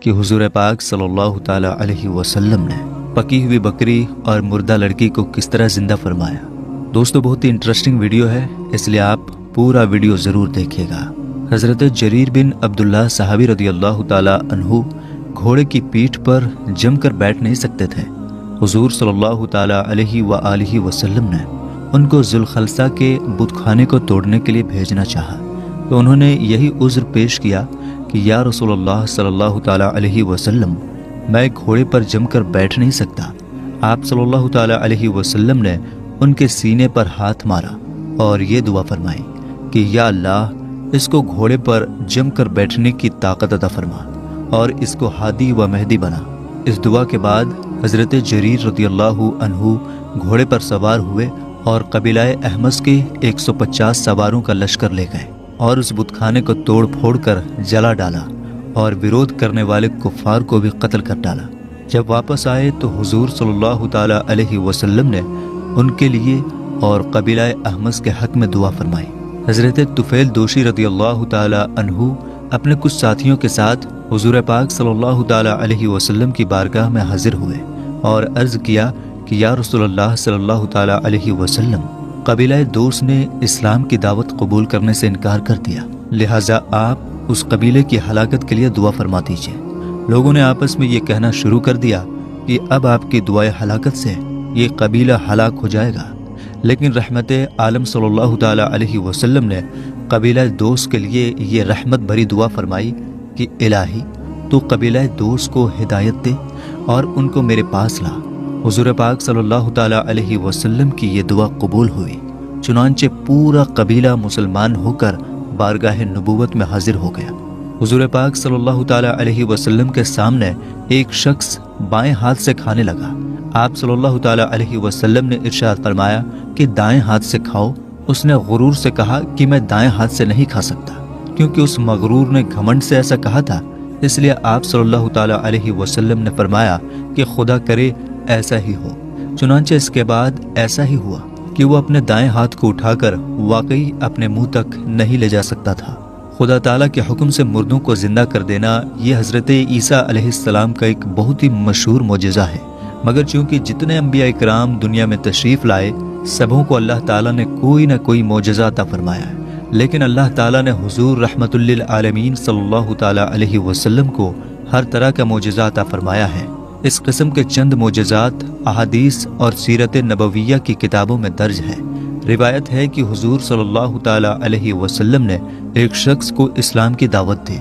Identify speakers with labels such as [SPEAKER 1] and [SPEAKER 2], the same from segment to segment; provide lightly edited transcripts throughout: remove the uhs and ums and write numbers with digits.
[SPEAKER 1] کہ حضور پاک صلی اللہ تعالی علیہ وسلم نے پکی ہوئی بکری اور مردہ لڑکی کو کس طرح زندہ فرمایا۔ دوستو بہت ہی انٹرسٹنگ ویڈیو ہے، اس لیے آپ پورا ویڈیو ضرور دیکھیے گا۔ حضرت جریر بن عبداللہ صحابی رضی اللہ تعالی عنہ گھوڑے کی پیٹھ پر جم کر بیٹھ نہیں سکتے تھے۔ حضور صلی اللہ تعالی علیہ وآلہ وسلم نے ان کو ذوالخلصہ کے بت خانے کو توڑنے کے لیے بھیجنا چاہا، تو انہوں نے یہی عذر پیش کیا کہ یا رسول اللہ صلی اللہ تعالی علیہ وسلم، میں گھوڑے پر جم کر بیٹھ نہیں سکتا۔ آپ صلی اللہ تعالی علیہ وسلم نے ان کے سینے پر ہاتھ مارا اور یہ دعا فرمائی کہ یا اللہ، اس کو گھوڑے پر جم کر بیٹھنے کی طاقت عطا فرما اور اس کو ہادی و مہدی بنا۔ اس دعا کے بعد حضرت جریر رضی اللہ عنہ گھوڑے پر سوار ہوئے اور قبیلہ احمس کے 150 سواروں کا لشکر لے گئے اور اس بت خانے کو توڑ پھوڑ کر جلا ڈالا اور ویرودھ کرنے والے کفار کو بھی قتل کر ڈالا۔ جب واپس آئے تو حضور صلی اللہ تعالی علیہ وسلم نے ان کے لیے اور قبیلہ احمس کے حق میں دعا فرمائی۔ حضرت طفیل دوشی رضی اللہ تعالی عنہ اپنے کچھ ساتھیوں کے ساتھ حضور پاک صلی اللہ تعالی علیہ وسلم کی بارگاہ میں حاضر ہوئے اور عرض کیا کہ یا رسول اللہ صلی اللہ تعالی علیہ وسلم، قبیلہ دوس نے اسلام کی دعوت قبول کرنے سے انکار کر دیا، لہٰذا آپ اس قبیلے کی ہلاکت کے لیے دعا فرما دیجیے۔ لوگوں نے آپس میں یہ کہنا شروع کر دیا کہ اب آپ کی دعائے ہلاکت سے یہ قبیلہ ہلاک ہو جائے گا، لیکن رحمت عالم صلی اللہ تعالی علیہ وسلم نے قبیلہ دوس کے لیے یہ رحمت بھری دعا فرمائی کہ الہی، تو قبیلہ دوس کو ہدایت دے اور ان کو میرے پاس لا۔ حضور پاک صلی اللہ تعالی علیہ وسلم کی یہ دعا قبول ہوئی، چنانچہ پورا قبیلہ مسلمان ہو کر بارگاہ نبوت میں حاضر ہو گیا۔ حضور پاک صلی اللہ تعالی علیہ وسلم کے سامنے ایک شخص بائیں ہاتھ سے کھانے لگا۔ آپ صلی اللہ تعالی علیہ وسلم نے ارشاد فرمایا کہ دائیں ہاتھ سے کھاؤ۔ اس نے غرور سے کہا کہ میں دائیں ہاتھ سے نہیں کھا سکتا، کیونکہ اس مغرور نے گھمنڈ سے ایسا کہا تھا۔ اس لیے آپ صلی اللہ تعالی علیہ وسلم نے فرمایا کہ خدا کرے ایسا ہی ہو۔ چنانچہ اس کے بعد ایسا ہی ہوا کہ وہ اپنے دائیں ہاتھ کو اٹھا کر واقعی اپنے منہ تک نہیں لے جا سکتا تھا۔ خدا تعالیٰ کے حکم سے مردوں کو زندہ کر دینا یہ حضرت عیسیٰ علیہ السلام کا ایک بہت ہی مشہور معجزہ ہے، مگر چونکہ جتنے انبیاء کرام دنیا میں تشریف لائے، سبوں کو اللہ تعالیٰ نے کوئی نہ کوئی معجزہ عطا فرمایا ہے، لیکن اللہ تعالیٰ نے حضور رحمت للعالمین صلی اللہ تعالی علیہ وسلم کو ہر طرح کا معجزہ عطا فرمایا ہے۔ اس قسم کے چند معجزات احادیث اور سیرت نبویہ کی کتابوں میں درج ہیں۔ روایت ہے کہ حضور صلی اللہ تعالی علیہ وسلم نے ایک شخص کو اسلام کی دعوت دی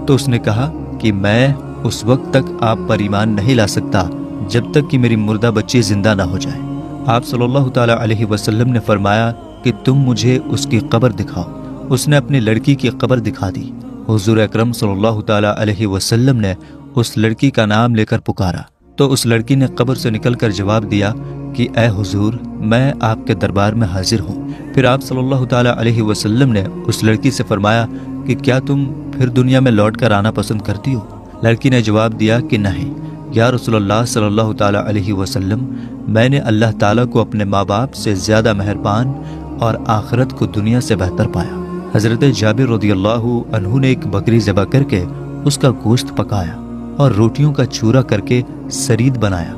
[SPEAKER 1] تو اس نے کہا کہ میں اس وقت تک آپ پر ایمان نہیں لا سکتا جب تک کہ میری مردہ بچی زندہ نہ ہو جائے۔ آپ صلی اللہ تعالی علیہ وسلم نے فرمایا کہ تم مجھے اس کی قبر دکھاؤ۔ اس نے اپنی لڑکی کی قبر دکھا دی۔ حضور اکرم صلی اللہ تعالی علیہ وسلم نے اس لڑکی کا نام لے کر پکارا تو اس لڑکی نے قبر سے نکل کر جواب دیا کہ اے حضور، میں آپ کے دربار میں حاضر ہوں۔ پھر آپ صلی اللہ تعالی علیہ وسلم نے اس لڑکی سے فرمایا کہ کیا تم پھر دنیا میں لوٹ کر آنا پسند کرتی ہو؟ لڑکی نے جواب دیا کہ نہیں یا رسول اللہ صلی اللہ تعالی علیہ وسلم، میں نے اللہ تعالیٰ کو اپنے ماں باپ سے زیادہ مہربان اور آخرت کو دنیا سے بہتر پایا۔ حضرت جابر رضی اللہ عنہ نے ایک بکری ذبح کر کے اس کا گوشت پکایا اور روٹیوں کا چورا کر کے سرید بنایا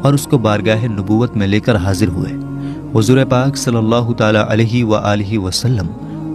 [SPEAKER 1] اور اس کو بارگاہ نبوت میں لے کر حاضر ہوئے۔ حضور پاک صلی اللہ تعالی علیہ وآلہ وسلم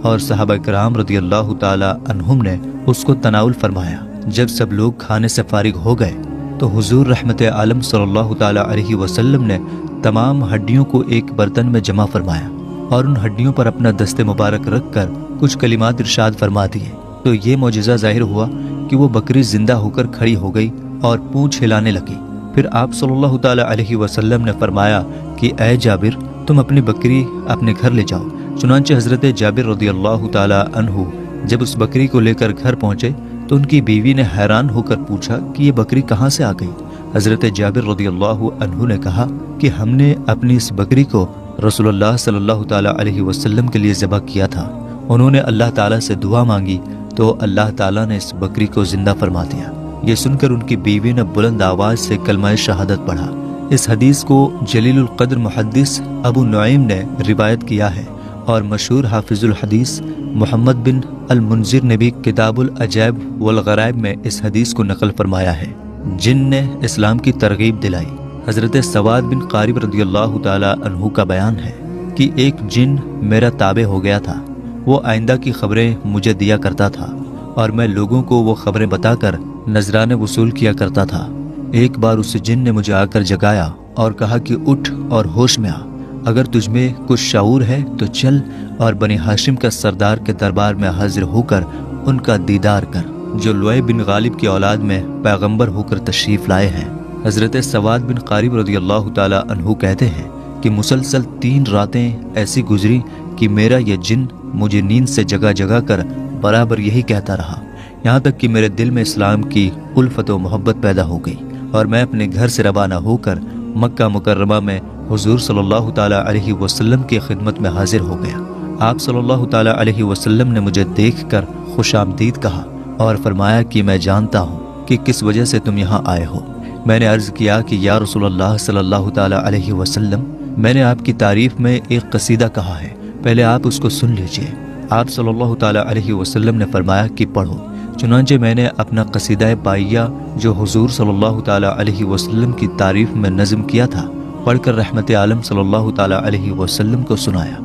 [SPEAKER 1] اور صحابہ کرام رضی اللہ تعالی عنہم نے اس کو تناول فرمایا۔ جب سب لوگ کھانے سے فارغ ہو گئے تو حضور رحمت عالم صلی اللہ تعالی علیہ وسلم نے تمام ہڈیوں کو ایک برتن میں جمع فرمایا اور ان ہڈیوں پر اپنا دست مبارک رکھ کر کچھ کلمات ارشاد فرما دیے تو یہ معجزہ ظاہر ہوا کہ وہ بکری زندہ ہو کر کھڑی ہو گئی اور پونچھ ہلانے لگی۔ پھر آپ صلی اللہ تعالی علیہ وسلم نے فرمایا کہ اے جابر، تم اپنی بکری اپنے گھر لے جاؤ۔ چنانچہ حضرت جابر رضی اللہ تعالی عنہ جب اس بکری کو لے کر گھر پہنچے تو ان کی بیوی نے حیران ہو کر پوچھا کہ یہ بکری کہاں سے آ گئی؟ حضرت جابر رضی اللہ عنہ نے کہا کہ ہم نے اپنی اس بکری کو رسول اللہ صلی اللہ تعالی علیہ وسلم کے لیے ذبح کیا تھا۔ انہوں نے اللہ تعالیٰ سے دعا مانگی تو اللہ تعالیٰ نے اس بکری کو زندہ فرما دیا۔ یہ سن کر ان کی بیوی نے بلند آواز سے کلمہ شہادت پڑھا۔ اس حدیث کو جلیل القدر محدث ابو نعیم نے روایت کیا ہے اور مشہور حافظ الحدیث محمد بن المنذر نے بھی کتاب العجائب والغرائب میں اس حدیث کو نقل فرمایا ہے۔ جن نے اسلام کی ترغیب دلائی۔ حضرت سواد بن قارب رضی اللہ تعالی عنہ کا بیان ہے کہ ایک جن میرا تابع ہو گیا تھا، وہ آئندہ کی خبریں مجھے دیا کرتا تھا اور میں لوگوں کو وہ خبریں بتا کر نذرانے وصول کیا کرتا تھا۔ ایک بار اس جن نے مجھے آ کر جگایا اور کہا کہ اٹھ اور ہوش میں آ، اگر تجھ میں کچھ شعور ہے تو چل اور بنی ہاشم کا سردار کے دربار میں حاضر ہو کر ان کا دیدار کر، جو لؤی بن غالب کی اولاد میں پیغمبر ہو کر تشریف لائے ہیں۔ حضرت سواد بن قارب رضی اللہ تعالی عنہ کہتے ہیں کہ مسلسل 3 راتیں ایسی گزری کہ میرا یہ جن مجھے نیند سے جگا جگا کر برابر یہی کہتا رہا، یہاں تک کہ میرے دل میں اسلام کی الفت و محبت پیدا ہو گئی اور میں اپنے گھر سے روانہ ہو کر مکہ مکرمہ میں حضور صلی اللہ تعالی علیہ وسلم کی خدمت میں حاضر ہو گیا۔ آپ صلی اللہ تعالی علیہ وسلم نے مجھے دیکھ کر خوش آمدید کہا اور فرمایا کہ میں جانتا ہوں کہ کس وجہ سے تم یہاں آئے ہو۔ میں نے عرض کیا کہ یا رسول اللہ صلی اللہ تعالی علیہ وسلم، میں نے آپ کی تعریف میں ایک قصیدہ کہا ہے، پہلے آپ اس کو سن لیجئے۔ آپ صلی اللہ تعالی علیہ وسلم نے فرمایا کہ پڑھو۔ چنانچہ میں نے اپنا قصیدہ پائیہ جو حضور صلی اللہ تعالی علیہ وسلم کی تعریف میں نظم کیا تھا پڑھ کر رحمت عالم صلی اللہ تعالی علیہ وسلم کو سنایا۔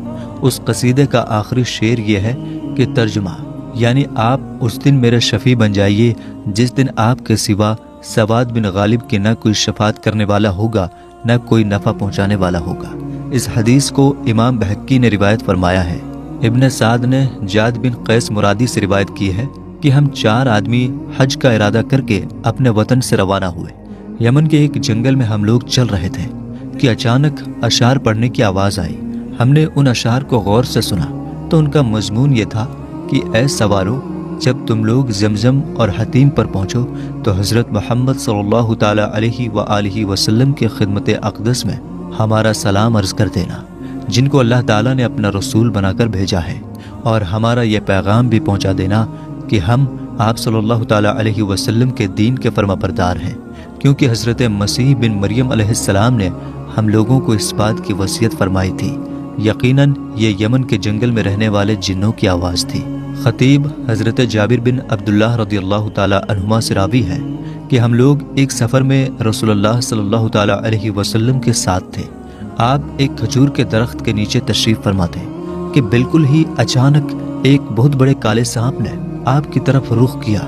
[SPEAKER 1] اس قصیدے کا آخری شعر یہ ہے کہ ترجمہ، یعنی آپ اس دن میرے شفیع بن جائیے جس دن آپ کے سوا سواد بن غالب کی نہ کوئی شفاعت کرنے والا ہوگا نہ کوئی نفع پہنچانے والا ہوگا۔ اس حدیث کو امام بہقی نے روایت فرمایا ہے۔ ابن سعد نے جاد بن قیس مرادی سے روایت کی ہے کہ ہم 4 آدمی حج کا ارادہ کر کے اپنے وطن سے روانہ ہوئے۔ یمن کے ایک جنگل میں ہم لوگ چل رہے تھے کہ اچانک اشعار پڑھنے کی آواز آئی۔ ہم نے ان اشعار کو غور سے سنا تو ان کا مضمون یہ تھا کہ اے سوارو، جب تم لوگ زمزم اور حتیم پر پہنچو تو حضرت محمد صلی اللہ تعالی علیہ وآلہ وسلم کی خدمت اقدس میں ہمارا سلام عرض کر دینا، جن کو اللہ تعالیٰ نے اپنا رسول بنا کر بھیجا ہے، اور ہمارا یہ پیغام بھی پہنچا دینا کہ ہم آپ صلی اللہ تعالی علیہ وسلم کے دین کے فرما بردار ہیں، کیونکہ حضرت مسیح بن مریم علیہ السلام نے ہم لوگوں کو اس بات کی وصیت فرمائی تھی۔ یقیناً یہ یمن کے جنگل میں رہنے والے جنوں کی آواز تھی۔ خطیب حضرت جابر بن عبداللہ رضی اللہ تعالی عنہما سے راوی ہے کہ ہم لوگ ایک سفر میں رسول اللہ صلی اللہ تعالی علیہ وسلم کے ساتھ تھے۔ آپ ایک کھجور کے درخت کے نیچے تشریف فرما تھے کہ بالکل ہی اچانک ایک بہت بڑے کالے سانپ نے آپ کی طرف رخ کیا۔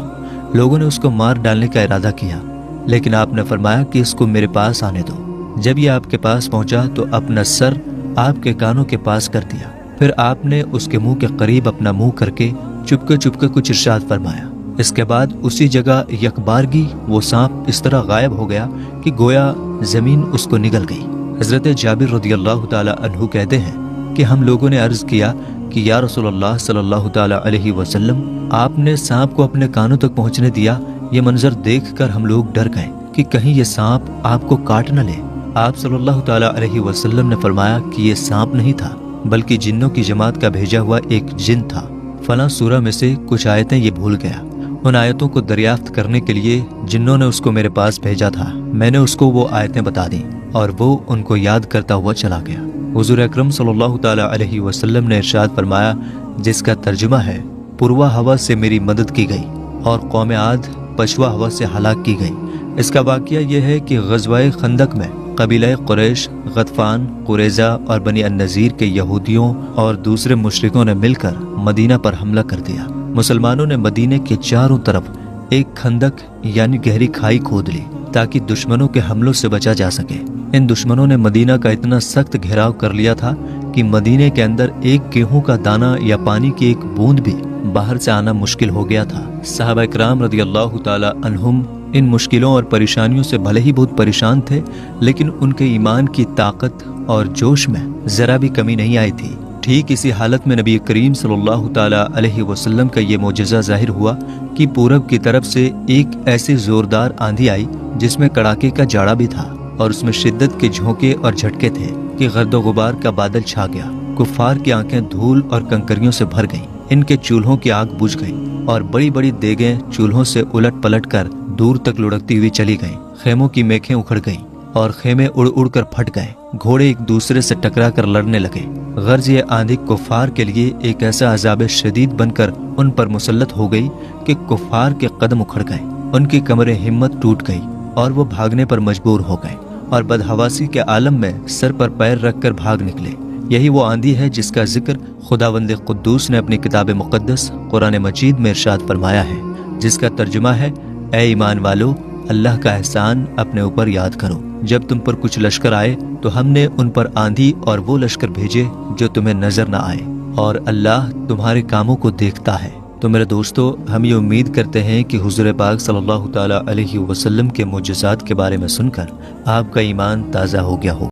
[SPEAKER 1] لوگوں نے اس کو مار ڈالنے کا ارادہ کیا، لیکن آپ نے فرمایا کہ اس کو میرے پاس آنے دو۔ جب یہ آپ کے پاس پہنچا تو اپنا سر آپ کے کانوں کے پاس کر دیا، پھر آپ نے اس کے منہ کے قریب اپنا منہ کر کے چپکے چپکے کچھ ارشاد فرمایا۔ اس کے بعد اسی جگہ یکبارگی وہ سانپ اس طرح غائب ہو گیا کہ گویا زمین اس کو نگل گئی۔ حضرت جابر رضی اللہ تعالی عنہ کہتے ہیں کہ ہم لوگوں نے عرض کیا کہ یا رسول اللہ صلی اللہ تعالی علیہ وسلم، آپ نے سانپ کو اپنے کانوں تک پہنچنے دیا۔ یہ منظر دیکھ کر ہم لوگ ڈر گئے کہ کہیں یہ سانپ آپ کو کاٹ نہ لے۔ آپ صلی اللہ تعالی علیہ وسلم نے فرمایا کہ یہ سانپ نہیں تھا، بلکہ جنوں کی جماعت کا بھیجا ہوا ایک جن تھا۔ فلاں سورہ میں سے کچھ آیتیں یہ بھول گیا۔ ان آیتوں کو دریافت کرنے کے لیے جنوں نے اس کو میرے پاس بھیجا تھا۔ میں نے اس کو وہ آیتیں بتا دیں اور وہ ان کو یاد کرتا ہوا چلا گیا۔ حضور اکرم صلی اللہ تعالی علیہ وسلم نے ارشاد فرمایا، جس کا ترجمہ ہے پروا ہوا سے میری مدد کی گئی اور قوم عاد پچھوا ہوا سے ہلاک کی گئی۔ اس کا واقعہ یہ ہے کہ غزوہ خندق میں قبیلہ قریش، غطفان، قریظہ اور بنی النذیر کے یہودیوں اور دوسرے مشرکوں نے مل کر مدینہ پر حملہ کر دیا۔ مسلمانوں نے مدینے کے چاروں طرف ایک خندق یعنی گہری کھائی کھود لی تاکہ دشمنوں کے حملوں سے بچا جا سکے۔ ان دشمنوں نے مدینہ کا اتنا سخت گھیراؤ کر لیا تھا کہ مدینے کے اندر ایک گیہوں کا دانہ یا پانی کی ایک بوند بھی باہر سے آنا مشکل ہو گیا تھا۔ صحابہ کرام رضی اللہ تعالی عنہم ان مشکلوں اور پریشانیوں سے بھلے ہی بہت پریشان تھے، لیکن ان کے ایمان کی طاقت اور جوش میں ذرا بھی کمی نہیں آئی تھی۔ ٹھیک اسی حالت میں نبی کریم صلی اللہ تعالی علیہ وسلم کا یہ معجزہ ظاہر ہوا کہ پورب کی طرف سے ایک ایسی زوردار آندھی آئی جس میں کڑاکے کا جاڑا بھی تھا اور اس میں شدت کے جھونکے اور جھٹکے تھے کہ گرد و غبار کا بادل چھا گیا۔ کفار کی آنکھیں دھول اور کنکریوں سے بھر گئیں، ان کے چولہوں کی آگ بجھ گئی اور بڑی بڑی دیگیں چولہوں سے الٹ پلٹ کر دور تک لڑکتی ہوئی چلی گئیں۔ خیموں کی میخیں اکھڑ گئیں، اور خیمے اڑ اڑ کر پھٹ گئے، گھوڑے ایک دوسرے سے ٹکرا کر لڑنے لگے۔ غرض یہ آندھی کفار کے لیے ایک ایسا عذاب شدید بن کر ان پر مسلط ہو گئی کہ کفار کے قدم اکھڑ گئے، ان کی کمر ہمت ٹوٹ گئی اور وہ بھاگنے پر مجبور ہو گئے اور بدحواسی کے عالم میں سر پر پیر رکھ کر بھاگ نکلے۔ یہی وہ آندھی ہے جس کا ذکر خداوند قدوس نے اپنی کتاب مقدس قرآن مجید میں ارشاد فرمایا ہے، جس کا ترجمہ ہے، اے ایمان والو، اللہ کا احسان اپنے اوپر یاد کرو۔ جب تم پر کچھ لشکر آئے تو ہم نے ان پر آندھی اور وہ لشکر بھیجے جو تمہیں نظر نہ آئے، اور اللہ تمہارے کاموں کو دیکھتا ہے۔ تو میرے دوستو، ہم یہ امید کرتے ہیں کہ حضور پاک صلی اللہ تعالیٰ علیہ وسلم کے معجزات کے بارے میں سن کر آپ کا ایمان تازہ ہو گیا ہو۔